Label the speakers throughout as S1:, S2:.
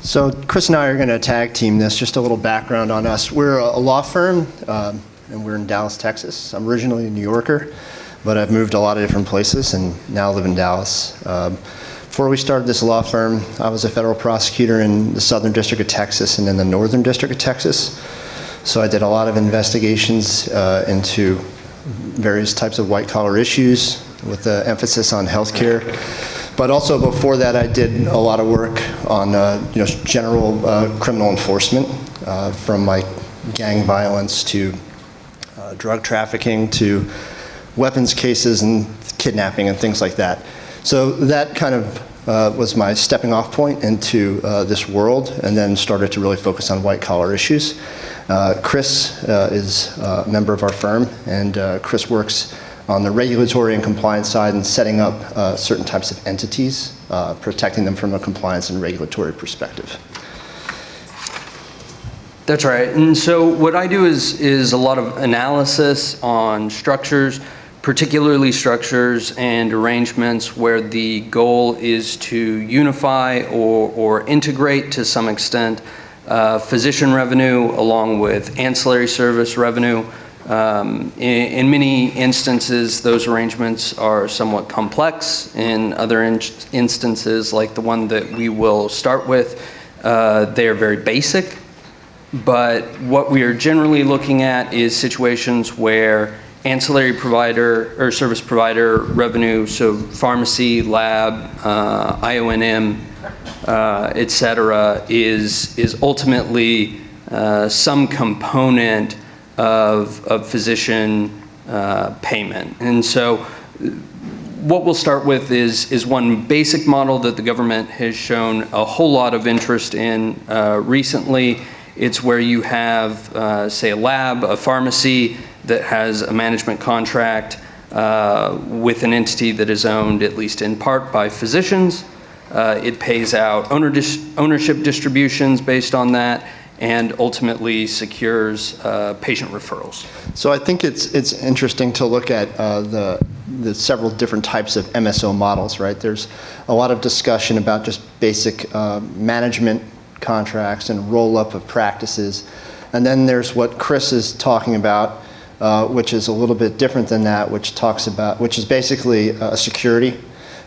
S1: So Chris and I are going to tag team this. Just a little background on us. We're a law firm, and we're in Dallas, Texas. I'm originally a New Yorker, but I've moved a lot of different places and now live in Dallas. Before we started this law firm, I was a federal prosecutor in the Southern District of Texas and in the Northern District of Texas. So I did a lot of investigations into various types of white-collar issues with the emphasis on healthcare. But also before that, I did a lot of work on general criminal enforcement, from like gang violence to drug trafficking to weapons cases and kidnapping and things like that. So that kind of was my stepping off point into this world, and then started to really focus on white-collar issues. Chris is a member of our firm, and Chris works on the regulatory and compliance side and setting up certain types of entities, protecting them from a compliance and regulatory perspective.
S2: That's right. And so what I do is a lot of analysis on structures, particularly structures and arrangements where the goal is to unify or integrate to some extent physician revenue along with ancillary service revenue. In many instances, those arrangements are somewhat complex. In other instances, like the one that we will start with, they are very basic. But what we are generally looking at is situations where ancillary provider or service provider revenue, so pharmacy, lab, IONM, et cetera, is ultimately some component of physician payment. And so what we'll start with is one basic model that the government has shown a whole lot of interest in recently. It's where you have, say, a lab, a pharmacy that has a management contract with an entity that is owned, at least in part, by physicians. It pays out ownership distributions based on that, and ultimately secures patient referrals. So
S1: I think it's interesting to look at the several different types of MSO models, right? There's a lot of discussion about just basic management contracts and roll-up of practices. And then there's what Chris is talking about, which is a little bit different than that, which is basically a security,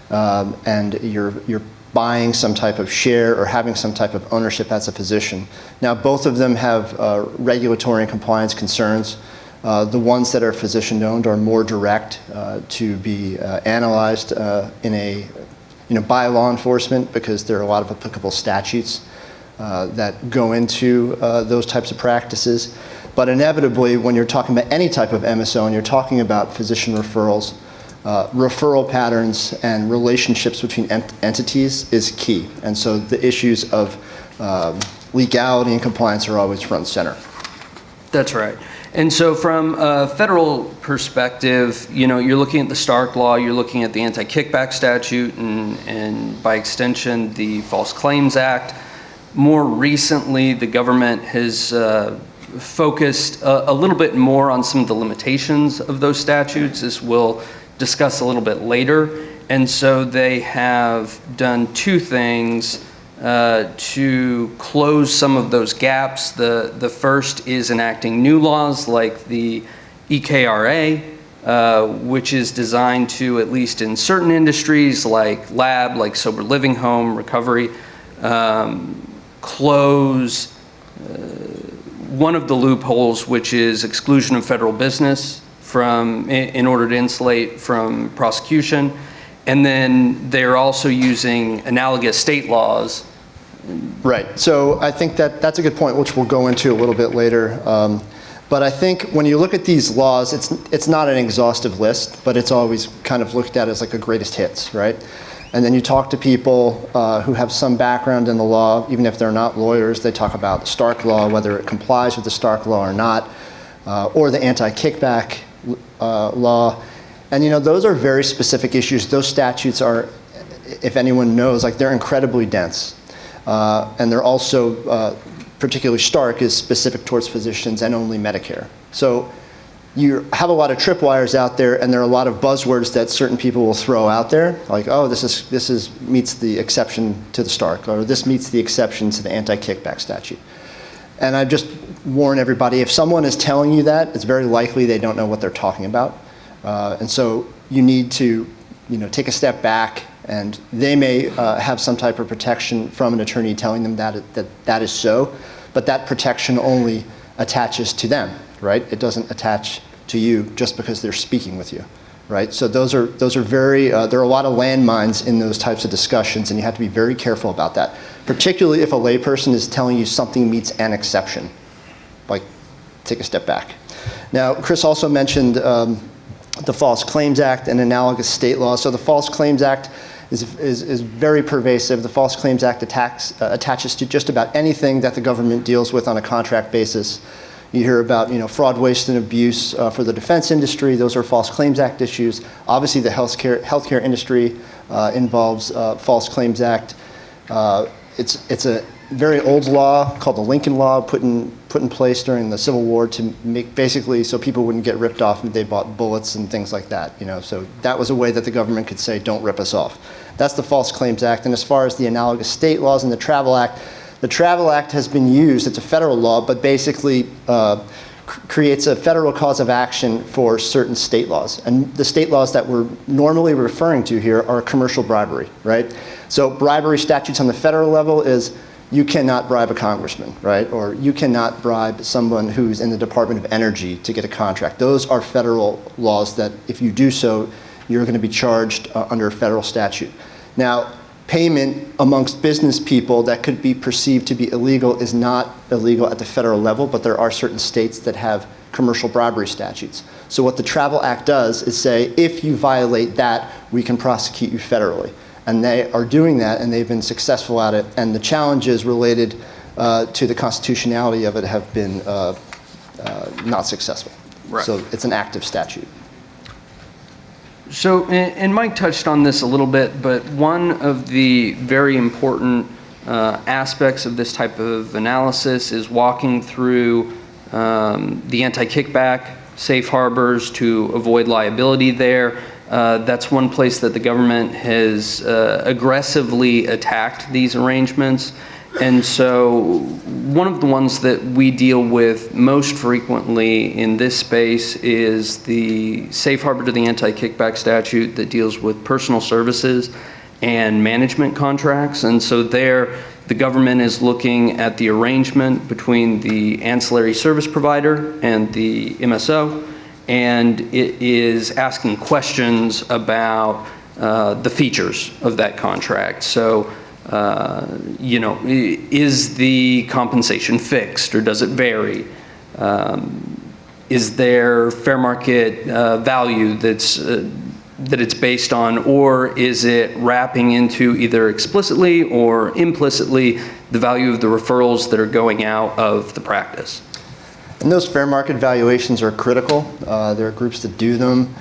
S1: and you're buying some type of share or having some type of ownership as a physician. Now, both of them have regulatory and compliance concerns. The ones that are physician-owned are more direct to be analyzed by law enforcement, because there are a lot of applicable statutes that go into those types of practices. But inevitably, when you're talking about any type of MSO and you're talking about physician referrals, referral patterns and relationships between entities is key. And so the issues of legality and compliance are always front and center.
S2: That's right. And so from a federal perspective, you're looking at the Stark Law, you're looking at the Antikickback Statute, and by extension, the False Claims Act. More recently, the government has focused a little bit more on some of the limitations of those statutes, as we'll discuss a little bit later. And so they have done two things to close some of those gaps. The first is enacting new laws like the EKRA, which is designed to, at least in certain industries like lab, like sober living home, recovery, close one of the loopholes, which is exclusion of federal business in order to insulate from prosecution. And then they're also using analogous state laws.
S1: Right. So I think that's a good point, which we'll go into a little bit later. But I think when you look at these laws, it's not an exhaustive list, but it's always kind of looked at as like a greatest hits, right? And then you talk to people who have some background in the law, even if they're not lawyers. They talk about the Stark Law, whether it complies with the Stark Law or not, or the Anti-Kickback Law. And those are very specific issues. Those statutes are, if anyone knows, they're incredibly dense. And they're also, particularly Stark is specific towards physicians and only Medicare. So you have a lot of tripwires out there, and there are a lot of buzzwords that certain people will throw out there, like, oh, this meets the exception to the Stark, or this meets the exception to the Antikickback Statute. And I just warn everybody, if someone is telling you that, it's very likely they don't know what they're talking about. And so you need to, take a step back, and they may have some type of protection from an attorney telling them that is so, but that protection only attaches to them, right? It doesn't attach to you just because they're speaking with you, right? So those are very, there are a lot of landmines in those types of discussions, and you have to be very careful about that, particularly if a layperson is telling you something meets an exception. Like, take a step back. Now, Chris also mentioned the False Claims Act and analogous state laws. So the False Claims Act is very pervasive. The False Claims Act attaches to just about anything that the government deals with on a contract basis. You hear about fraud, waste, and abuse for the defense industry. Those are False Claims Act issues. Obviously, the healthcare industry involves False Claims Act. It's a very old law called the Lincoln Law, put in place during the Civil War to make basically so people wouldn't get ripped off if they bought bullets and things like that. So that was a way that the government could say, don't rip us off. That's the False Claims Act. And as far as the Analogous State Laws and the Travel Act has been used. It's a federal law, but basically creates a federal cause of action for certain state laws. And the state laws that we're normally referring to here are commercial bribery, right? So bribery statutes on the federal level is you cannot bribe a congressman, right? Or you cannot bribe someone who's in the Department of Energy to get a contract. Those are federal laws that if you do so, you're going to be charged under a federal statute. Now, payment amongst business people that could be perceived to be illegal is not illegal at the federal level, but there are certain states that have commercial bribery statutes. So what the Travel Act does is say, if you violate that, we can prosecute you federally. And they are doing that, and they've been successful at it. And the challenges related to the constitutionality of it have been not successful. Right. So it's an active statute.
S2: So, and Mike touched on this a little bit, but one of the very important aspects of this type of analysis is walking through the anti-kickback safe harbors to avoid liability there. That's one place that the government has aggressively attacked these arrangements. And so one of the ones that we deal with most frequently in this space is the safe harbor to the anti-kickback statute that deals with personal services and management contracts. And so there, the government is looking at the arrangement between the ancillary service provider and the MSO, and it is asking questions about the features of that contract. So, is the compensation fixed or does it vary? Is there fair market value that it's based on, or is it wrapping into either explicitly or implicitly the value of the referrals that are going out of the practice?
S1: And those fair market valuations are critical. There are groups that do them.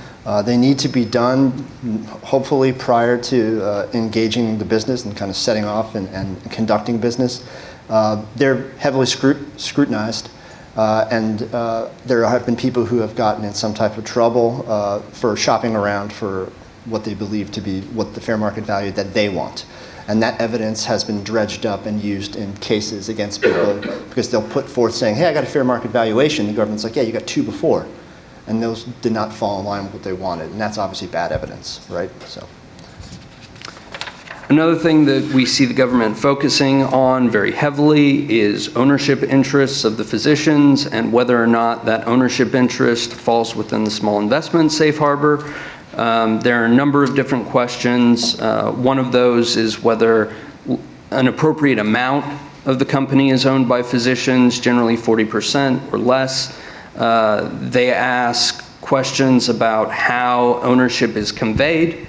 S1: They need to be done, hopefully, prior to engaging the business and kind of setting off and conducting business. They're heavily scrutinized, and there have been people who have gotten in some type of trouble for shopping around for what they believe to be what the fair market value that they want. And that evidence has been dredged up and used in cases against people because they'll put forth saying, hey, I got a fair market valuation. The government's like, yeah, you got two before. And those did not fall in line with what they wanted. And that's obviously bad evidence, right? So.
S2: Another thing that we see the government focusing on very heavily is ownership interests of the physicians and whether or not that ownership interest falls within the small investment safe harbor. There are a number of different questions. One of those is whether an appropriate amount of the company is owned by physicians, generally 40% or less. They ask questions about how ownership is conveyed,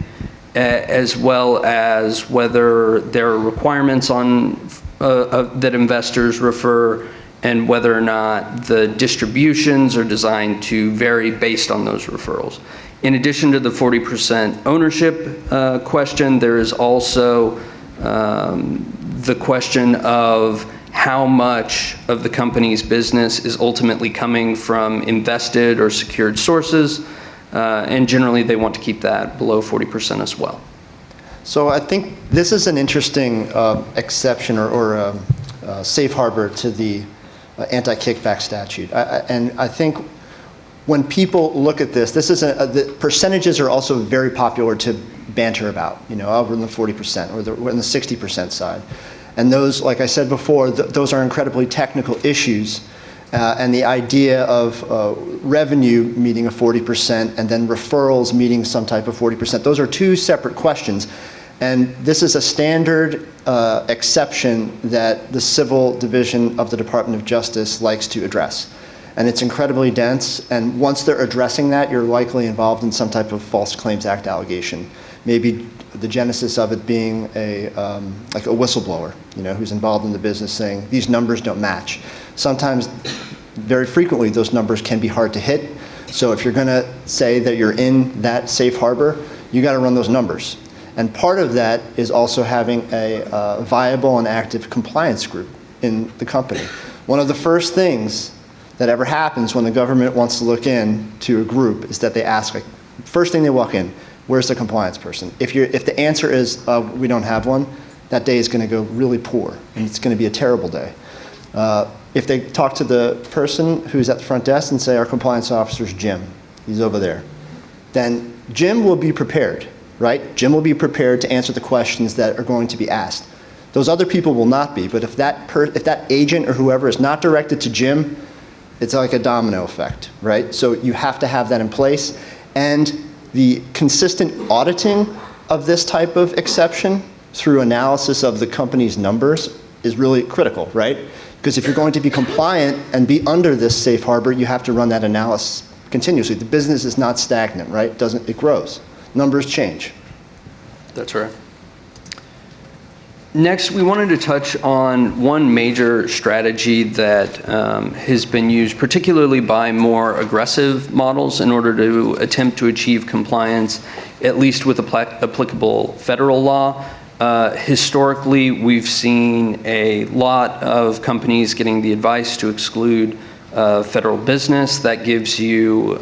S2: as well as whether there are requirements on that investors refer, and whether or not the distributions are designed to vary based on those referrals. In addition to the 40% ownership question, there is also the question of how much of the company's business is ultimately coming from invested or secured sources, and generally they want to keep that below 40% as well.
S1: So I think this is an interesting exception or safe harbor to the Antikickback Statute. And I think when people look at this, the percentages are also very popular to banter about. You know, oh, we're in the 40% or we're in the 60% side. And those, like I said before, those are incredibly technical issues. And the idea of revenue meeting a 40% and then referrals meeting some type of 40%, those are two separate questions. And this is a standard exception that the Civil Division of the Department of Justice likes to address. And it's incredibly dense, and once they're addressing that, you're likely involved in some type of False Claims Act allegation. Maybe the genesis of it being like a whistleblower, you know, who's involved in the business saying, these numbers don't match. Sometimes, very frequently, those numbers can be hard to hit. So if you're gonna say that you're in that safe harbor, you gotta run those numbers. And part of that is also having a viable and active compliance group in the company. One of the first things that ever happens when the government wants to look into a group is that they ask, like, first thing they walk in, where's the compliance person? If the answer is, we don't have one, that day is gonna go really poor, and it's gonna be a terrible day. If they talk to the person who's at the front desk and say, our compliance officer's Jim, he's over there, then Jim will be prepared, right? Jim will be prepared to answer the questions that are going to be asked. Those other people will not be, but if that agent or whoever is not directed to Jim, it's like a domino effect, right? So you have to have that in place. And the consistent auditing of this type of exception through analysis of the company's numbers is really critical, right? Because if you're going to be compliant and be under this safe harbor, you have to run that analysis continuously. The business is not stagnant, right? It grows. Numbers change.
S2: That's right. Next, we wanted to touch on one major strategy that has been used particularly by more aggressive models in order to attempt to achieve compliance, at least with applicable federal law. Historically, we've seen a lot of companies getting the advice to exclude federal business. That gives you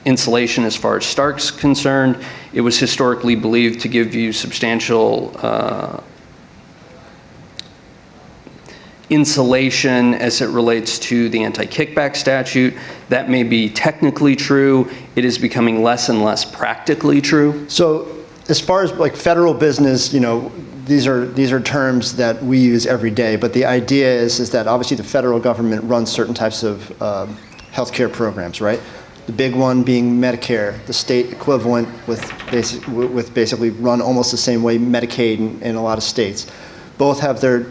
S2: insulation as far as Stark's concerned. It was historically believed to give you substantial insulation as it relates to the Anti-Kickback Statute. That may be technically true. It is becoming less and less practically true.
S1: So as far as like federal business, you know, these are terms that we use every day, but the idea is that obviously the federal government runs certain types of healthcare programs, right? The big one being Medicare, the state equivalent with basically run almost the same way Medicaid in a lot of states. Both have their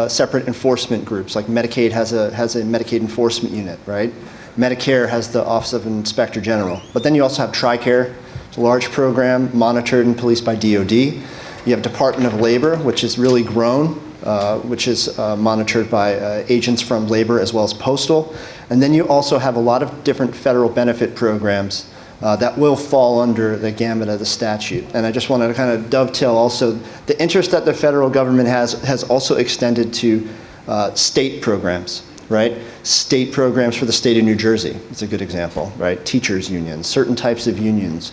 S1: separate enforcement groups, like Medicaid has a Medicaid enforcement unit, right? Medicare has the Office of Inspector General. But then you also have TRICARE, it's a large program monitored and policed by DOD. You have Department of Labor, which has really grown, which is monitored by agents from labor as well as postal. And then you also have a lot of different federal benefit programs that will fall under the gamut of the statute. And I just wanted to kind of dovetail also, the interest that the federal government has also extended to state programs, right? State programs for the state of New Jersey, it's a good example, right? Teachers unions, certain types of unions,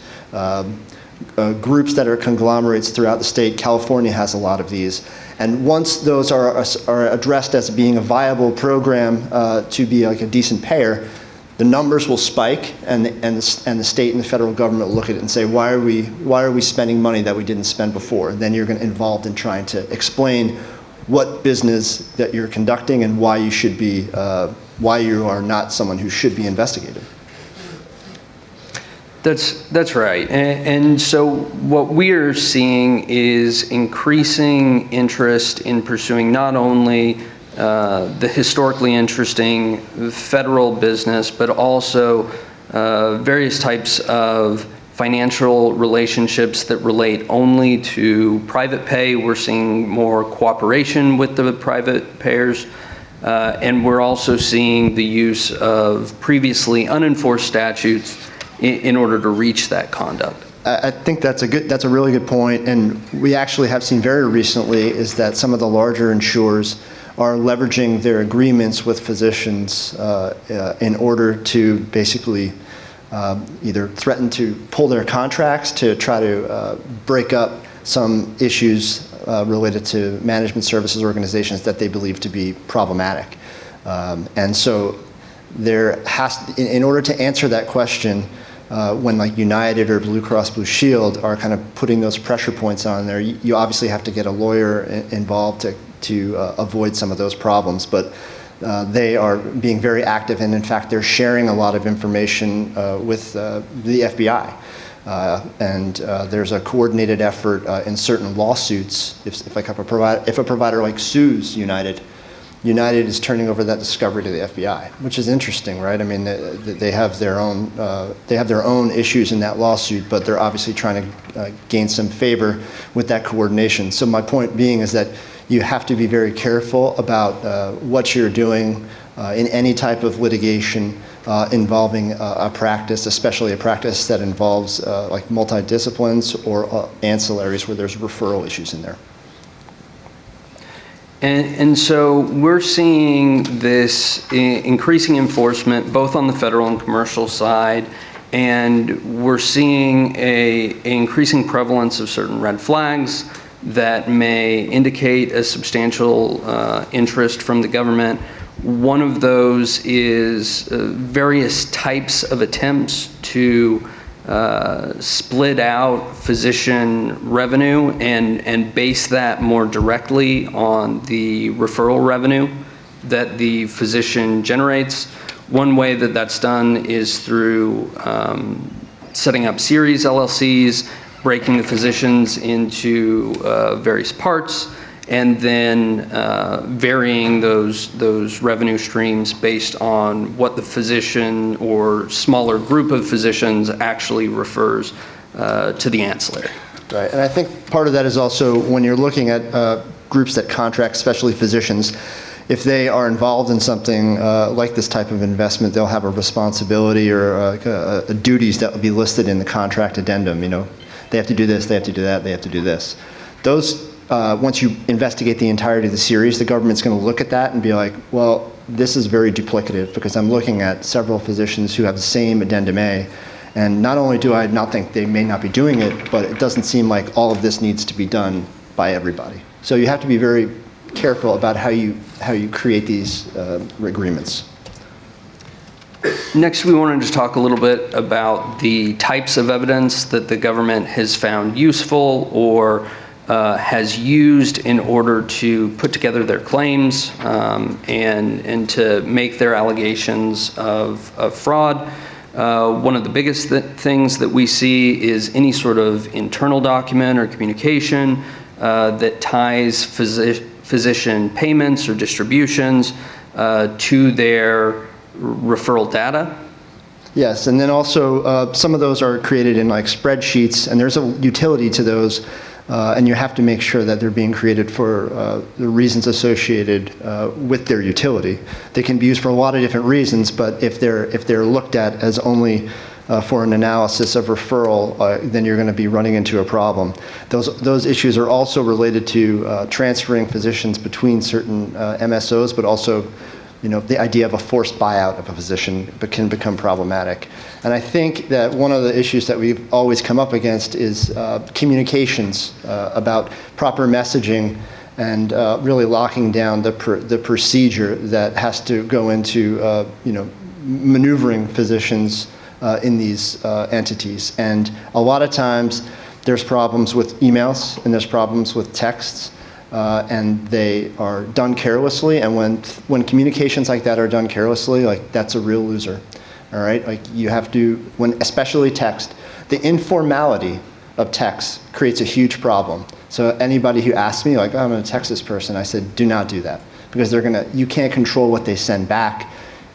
S1: groups that are conglomerates throughout the state. California has a lot of these. And once those are addressed as being a viable program to be like a decent payer, the numbers will spike, and the state and the federal government will look at it and say, why are we spending money that we didn't spend before? And then you're involved in trying to explain what business that you're conducting and why you should be, why you are not someone who should be investigated.
S2: That's right. And so what we are seeing is increasing interest in pursuing not only the historically interesting federal business, but also various types of financial relationships that relate only to private pay. We're seeing more cooperation with the private payers, and we're also seeing the use of previously unenforced statutes in order to reach that conduct.
S1: I think that's a really good point, and we actually have seen very recently is that some of the larger insurers are leveraging their agreements with physicians in order to basically either threaten to pull their contracts to try to break up some issues related to management services organizations that they believe to be problematic. And so there in order to answer that question, when like United or Blue Cross Blue Shield are kind of putting those pressure points on there, you obviously have to get a lawyer involved to avoid some of those problems. But they are being very active, and in fact, they're sharing a lot of information with the FBI. And there's a coordinated effort in certain lawsuits. If a provider like sues United, United is turning over that discovery to the FBI, which is interesting, right? I mean, they have their own issues in that lawsuit, but they're obviously trying to gain some favor with that coordination. So my point being is that you have to be very careful about what you're doing in any type of litigation involving a practice, especially a practice that involves like multidisciplines or ancillaries where there's referral issues in there.
S2: And so we're seeing this increasing enforcement both on the federal and commercial side, and we're seeing an increasing prevalence of certain red flags that may indicate a substantial interest from the government. One of those is various types of attempts to split out physician revenue and base that more directly on the referral revenue that the physician generates. One way that that's done is through setting up series LLCs, breaking the physicians into various parts, and then varying those revenue streams based on what the physician or smaller group of physicians actually refers to the ancillary.
S1: Right, and I think part of that is also when you're looking at groups that contract, especially physicians, if they are involved in something like this type of investment, they'll have a responsibility or duties that will be listed in the contract addendum. You know, they have to do this, they have to do that, they have to do this. Those once you investigate the entirety of the series, the government's going to look at that and be like, well, this is very duplicative because I'm looking at several physicians who have the same addendum A, and not only do I not think they may not be doing it, but it doesn't seem like all of this needs to be done by everybody. So you have to be very careful about how you create these agreements.
S2: Next, we wanted to talk a little bit about the types of evidence that the government has found useful or has used in order to put together their claims and to make their allegations of fraud. One of the biggest things that we see is any sort of internal document or communication that ties physician payments or distributions to their referral data.
S1: Yes, and then also some of those are created in like spreadsheets, and there's a utility to those. And you have to make sure that they're being created for the reasons associated with their utility. They can be used for a lot of different reasons, but if they're looked at as only for an analysis of referral, then you're going to be running into a problem. Those issues are also related to transferring physicians between certain MSOs, but also, you know, the idea of a forced buyout of a physician can become problematic. And I think that one of the issues that we've always come up against is communications about proper messaging and really locking down the procedure that has to go into you know, maneuvering physicians in these entities. And a lot of times there's problems with emails and there's problems with texts. And they are done carelessly, and when communications like that are done carelessly, like that's a real loser. All right, like you have to, when especially text, the informality of text creates a huge problem. So anybody who asks me, like, oh, I'm a Texas person, I said, do not do that, because you can't control what they send back.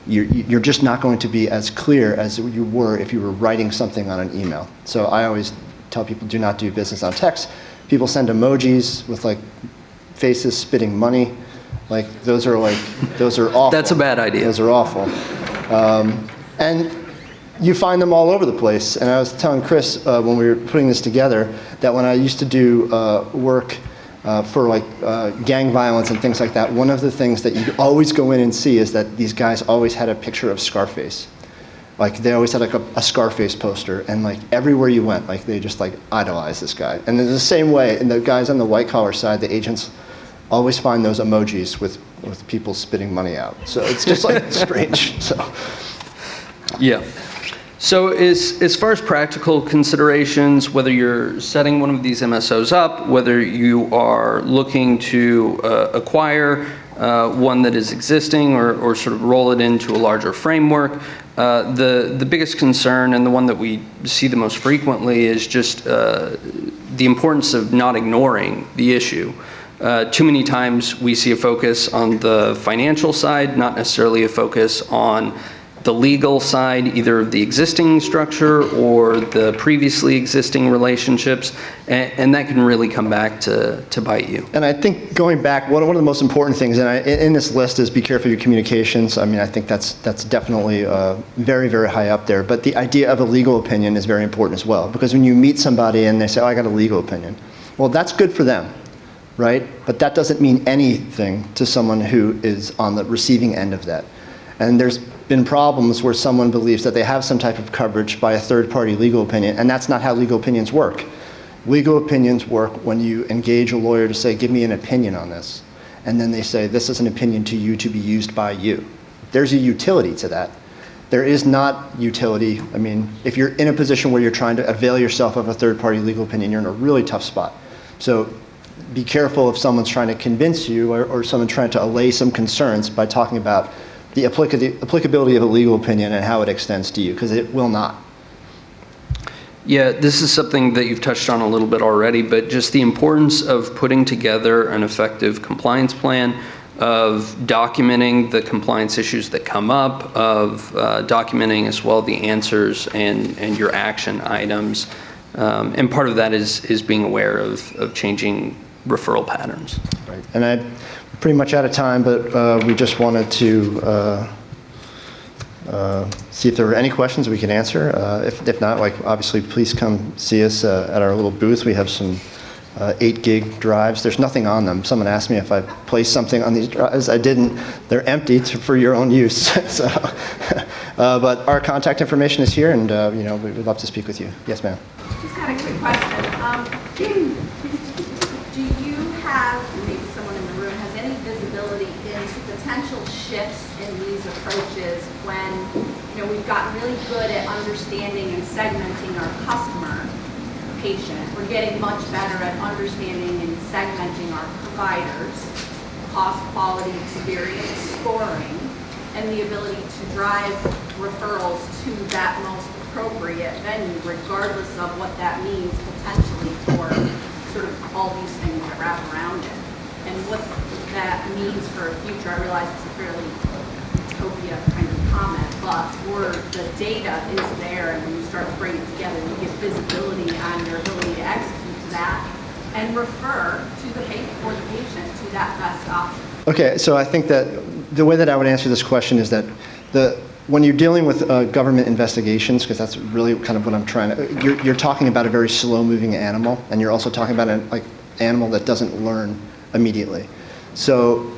S1: You're just not going to be as clear as you were if you were writing something on an email. So I always tell people, do not do business on text. People send emojis with like faces spitting money. Like those are awful.
S2: That's a bad idea.
S1: Those are awful. And you find them all over the place. And I was telling Chris when we were putting this together that when I used to do work for like gang violence and things like that, one of the things that you always go in and see is that these guys always had a picture of Scarface. Like they always had like a Scarface poster, and like everywhere you went, like they just like idolized this guy. And in the same way, and the guys on the white collar side, the agents always find those emojis with people spitting money out. So it's just like strange. So
S2: yeah. So as far as practical considerations, whether you're setting one of these MSOs up, whether you are looking to acquire one that is existing or sort of roll it into a larger framework, the biggest concern, and the one that we see the most frequently, is just the importance of not ignoring the issue. Too many times we see a focus on the financial side, not necessarily a focus on the legal side, either of the existing structure or the previously existing relationships, and that can really come back to bite you.
S1: And I think going back, one of the most important things in this list is be careful of your communications. I mean, I think that's definitely very, very high up there. But the idea of a legal opinion is very important as well, because when you meet somebody and they say, oh, I got a legal opinion, well, that's good for them, right? But that doesn't mean anything to someone who is on the receiving end of that. And there's been problems where someone believes that they have some type of coverage by a third-party legal opinion, and that's not how legal opinions work. Legal opinions work when you engage a lawyer to say, give me an opinion on this, and then they say, this is an opinion to you to be used by you. There's a utility to that. There is not utility. I mean, if you're in a position where you're trying to avail yourself of a third-party legal opinion, you're in a really tough spot. So be careful if someone's trying to convince you or someone trying to allay some concerns by talking about the applicability of a legal opinion and how it extends to you, because it will not.
S2: Yeah, this is something that you've touched on a little bit already, but just the importance of putting together an effective compliance plan, of documenting the compliance issues that come up, of documenting as well the answers and your action items. And part of that is being aware of changing referral patterns.
S1: Right. And I'm pretty much out of time, but we just wanted to see if there were any questions we could answer. If not, like obviously, please come see us at our little booth. We have some 8 gig drives. There's nothing on them. Someone asked me if I placed something on these drives. I didn't. They're empty for your own use. So, but our contact information is here, and we would love to speak with you. Yes, ma'am.
S3: Just had a quick question. Do you have, maybe someone in the room has any visibility into potential shifts in these approaches when we've gotten really good at understanding and segmenting our customer, patient. We're getting much better at understanding and segmenting our providers, cost, quality, experience, scoring, and the ability to drive referrals to that most appropriate venue, regardless of what that means potentially for sort of all these things that wrap around it, and what that means for a future. I realize it's a fairly utopia kind of comment, but where the data is there, and when you start to bring it together, you get visibility on your ability to execute to that and refer to the patient to that best option.
S1: Okay, so I think that the way that I would answer this question is that when you're dealing with government investigations, because that's really kind of what I'm trying to, you're talking about a very slow-moving animal, and you're also talking about an animal that doesn't learn immediately. So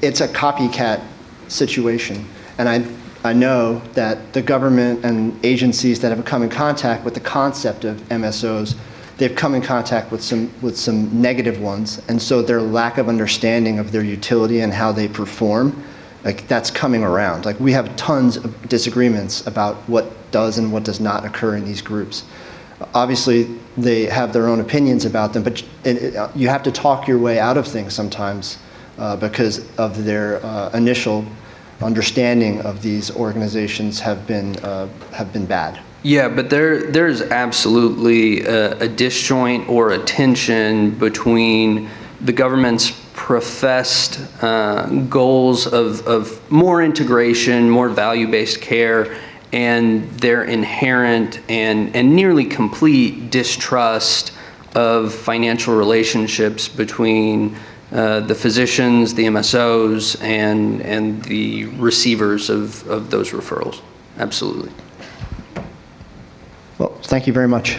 S1: it's a copycat situation, and I know that the government and agencies that have come in contact with the concept of MSOs, they've come in contact with some negative ones, and so their lack of understanding of their utility and how they perform, like that's coming around. Like we have tons of disagreements about what does and what does not occur in these groups. Obviously, they have their own opinions about them, but you have to talk your way out of things sometimes because of their initial understanding of these organizations have been bad.
S2: Yeah, but there's absolutely a disjoint or a tension between the government's professed goals of more integration, more value-based care, and their inherent and nearly complete distrust of financial relationships between the physicians, the MSOs, and the receivers of those referrals. Absolutely.
S1: Well, thank you very much.